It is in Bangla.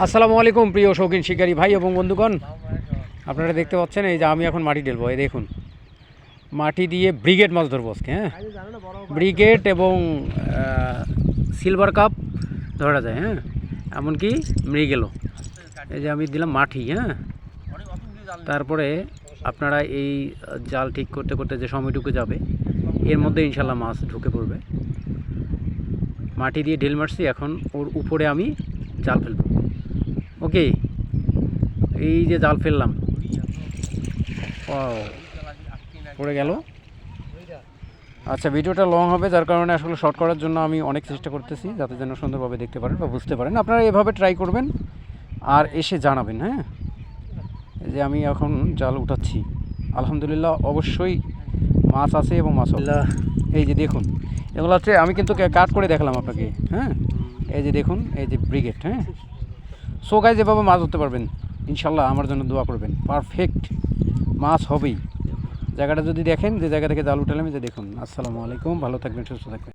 আসসালামু আলাইকুম প্রিয় শৌখিন শিকারী ভাই এবং বন্ধুগণ, আপনারা দেখতে পাচ্ছেন এই যে আমি এখন মাটি ঢেলবো। এই দেখুন, মাটি দিয়ে ব্রিগেড মাছ ধরবো আজকে। হ্যাঁ, ব্রিগেড এবং সিলভার কাপ ধরা যায়। হ্যাঁ, এমনকি মৃগেলও। এই যে আমি দিলাম মাটি। হ্যাঁ, তারপরে আপনারা এই জাল ঠিক করতে করতে যে সময়টুকু যাবে এর মধ্যে ইনশাল্লাহ মাছ ঢুকে পড়বে। মাটি দিয়ে ঢিল মারছি, এখন ওর উপরে আমি জাল ফেলবো। ওকে, এই যে জাল ফেললাম, পড়ে গেল। আচ্ছা, ভিডিওটা লং হবে, যার কারণে আসলে শর্ট করার জন্য আমি অনেক চেষ্টা করতেছি যাতে যেন সুন্দরভাবে দেখতে পারেন বা বুঝতে পারেন। আপনারা এভাবে ট্রাই করবেন আর এসে জানাবেন। হ্যাঁ, এই যে আমি এখন জাল উঠাচ্ছি। আলহামদুলিল্লাহ অবশ্যই মাছ আছে এবং মাছ হবে। এই যে দেখুন, এগুলো হচ্ছে আমি কিন্তু কাট করে দেখালাম আপনাকে। হ্যাঁ, এই যে দেখুন, এই যে ব্রিগেড। হ্যাঁ, সো গাইস, যেভাবে মাছ ধরতে পারবেন ইনশাল্লাহ আমার জন্য দোয়া করবেন। পারফেক্ট মাছ হবেই। জায়গাটা যদি দেখেন, যে জায়গা থেকে জাল উঠালাম, যে দেখুন। আসসালামু আলাইকুম, ভালো থাকবেন, সুস্থ থাকবেন।